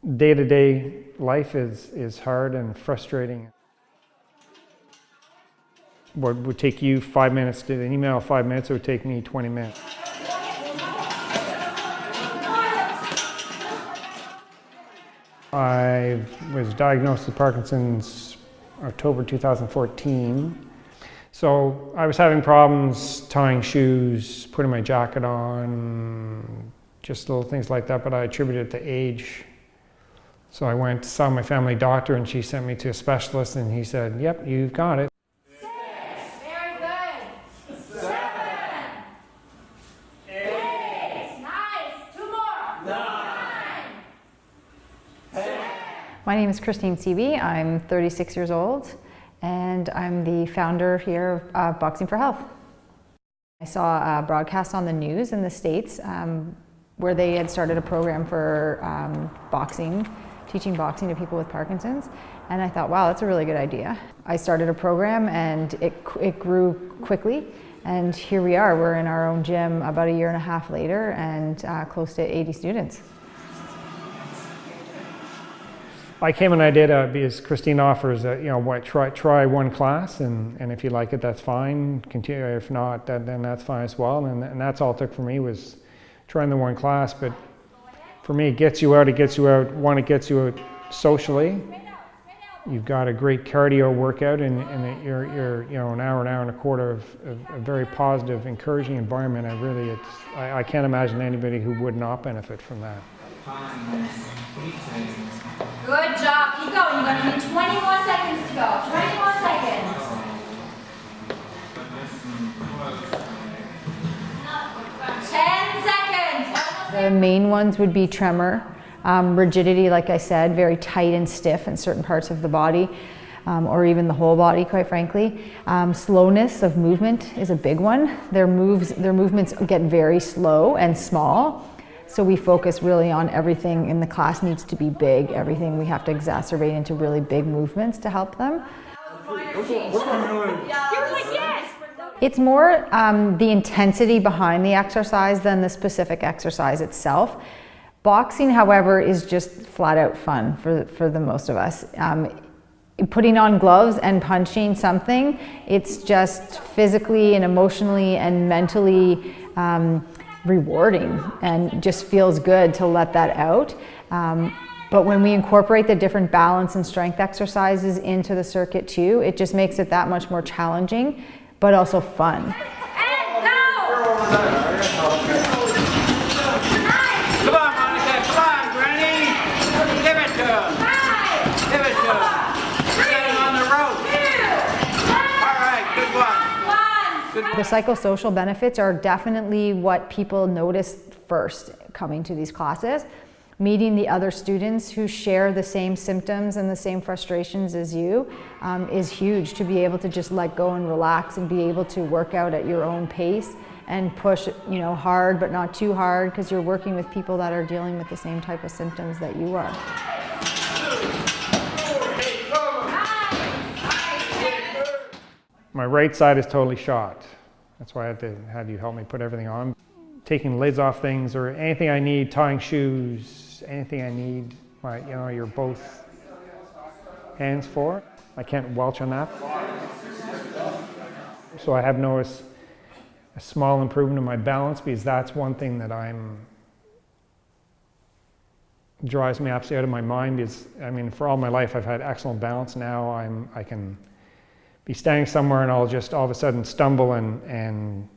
Day-to-day life is hard and frustrating. What would take you 5 minutes to an email, 5 minutes, it would take me 20 minutes. I was diagnosed with Parkinson's October 2014. So I was having problems tying shoes, putting my jacket on, just little things like that, but I attributed it to age. So I went, saw my family doctor, and she sent me to a specialist, and he said, "Yep, you've got it." 6, very good. 7, 8, nice. 2 more. 9, 10. My name is Christine Seavey. I'm 36 years old, and I'm the founder here of Boxing for Health. I saw a broadcast on the news in the States where they had started a program for boxing, teaching boxing to people with Parkinson's, and I thought, wow, that's a really good idea. I started a program, and it grew quickly, and here we are. We're in our own gym about a year and a half later, and close to 80 students. I came and I did because Christine offers try one class, and if you like it, that's fine. Continue. If not, then that's fine as well. And that's all it took for me was trying the one class. But for me, it gets you out. One, it gets you out socially. You've got a great cardio workout, and you're an hour and a quarter of a very positive, encouraging environment. I can't imagine anybody who would not benefit from that. Good job. Keep going. You're going to need 20 more seconds to go. 20 more seconds. 10 seconds. The main ones would be tremor, rigidity, like I said, very tight and stiff in certain parts of the body, or even the whole body, quite frankly. Slowness of movement is a big one. Their movements get very slow and small. So we focus really on everything in the class needs to be big. Everything we have to exacerbate into really big movements to help them. It's more the intensity behind the exercise than the specific exercise itself. Boxing, however, is just flat out fun for the most of us. Putting on gloves and punching something, it's just physically and emotionally and mentally rewarding, and just feels good to let that out. But when we incorporate the different balance and strength exercises into the circuit too, it just makes it that much more challenging, but also fun. And go! Come on, Monica, come on, Granny! Give it to him! Give it to him! Get him on the rope! 2, 1. All right, good one. The psychosocial benefits are definitely what people notice first coming to these classes. Meeting the other students who share the same symptoms and the same frustrations as you is huge, to be able to just let go and relax and be able to work out at your own pace and push, hard but not too hard, because you're working with people that are dealing with the same type of symptoms that you are. My right side is totally shot. That's why I had you help me put everything on. Taking lids off things or anything I need, tying shoes, anything I need, your both hands for. I can't welch on that. So I have noticed a small improvement in my balance, because that's one thing that drives me absolutely out of my mind, because for all my life I've had excellent balance. Now I can be standing somewhere and I'll just all of a sudden stumble and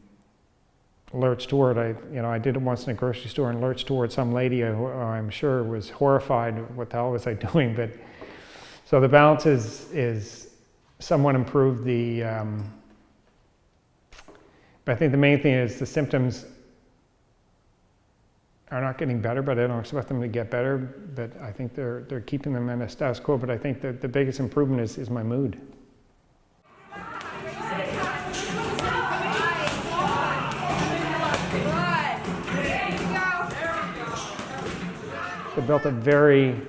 lurch toward. I did it once in a grocery store and lurched toward some lady who I'm sure was horrified. What the hell was I doing? But so the balance is somewhat improved. But I think the main thing is the symptoms are not getting better, but I don't expect them to get better. But I think they're keeping them in a status quo. But I think that the biggest improvement is my mood. They built a very,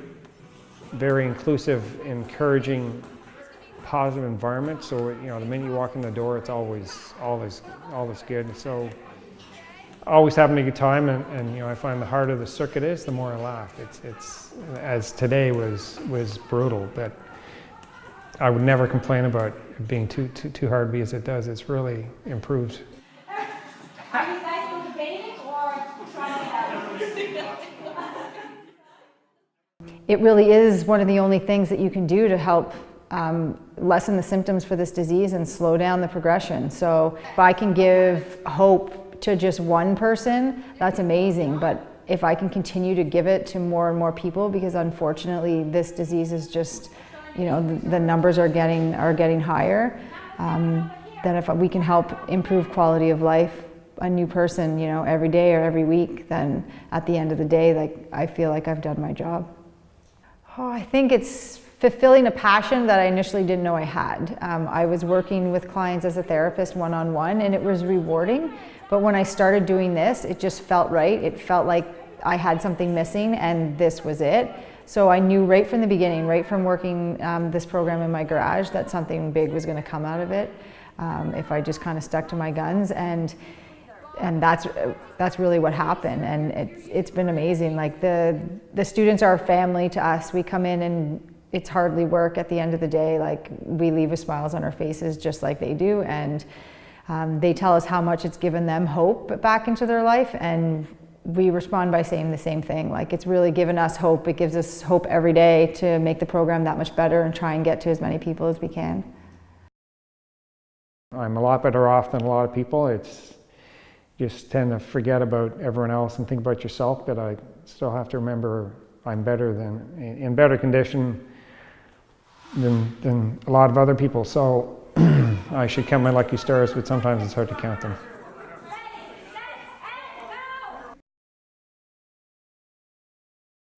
very inclusive, encouraging, positive environment. So the minute you walk in the door, it's always good. So always having a good time, and I find the harder the circuit is, the more I laugh. It's as today was brutal, but I would never complain about it being too hard because it does. It's really improved. Are you guys still debating or trying to have It really is one of the only things that you can do to help lessen the symptoms for this disease and slow down the progression. So if I can give hope to just one person, that's amazing. But if I can continue to give it to more and more people, because unfortunately this disease is just, the numbers are getting higher, then if we can help improve quality of life, a new person, every day or every week, then at the end of the day, I feel like I've done my job. Oh, I think it's fulfilling a passion that I initially didn't know I had. I was working with clients as a therapist one-on-one, and it was rewarding. But when I started doing this, it just felt right. It felt like I had something missing, and this was it. So I knew right from the beginning, right from working this program in my garage, that something big was going to come out of it if I just kind of stuck to my guns. And that's really what happened, and it's been amazing. Like the students are a family to us. We come in and it's hardly work at the end of the day. Like, we leave with smiles on our faces just like they do, and they tell us how much it's given them hope back into their life, and we respond by saying the same thing. Like, it's really given us hope. It gives us hope every day to make the program that much better and try and get to as many people as we can. I'm a lot better off than a lot of people. It's just tend to forget about everyone else and think about yourself, but I still have to remember I'm in better condition than a lot of other people. So I should count my lucky stars, but sometimes it's hard to count them.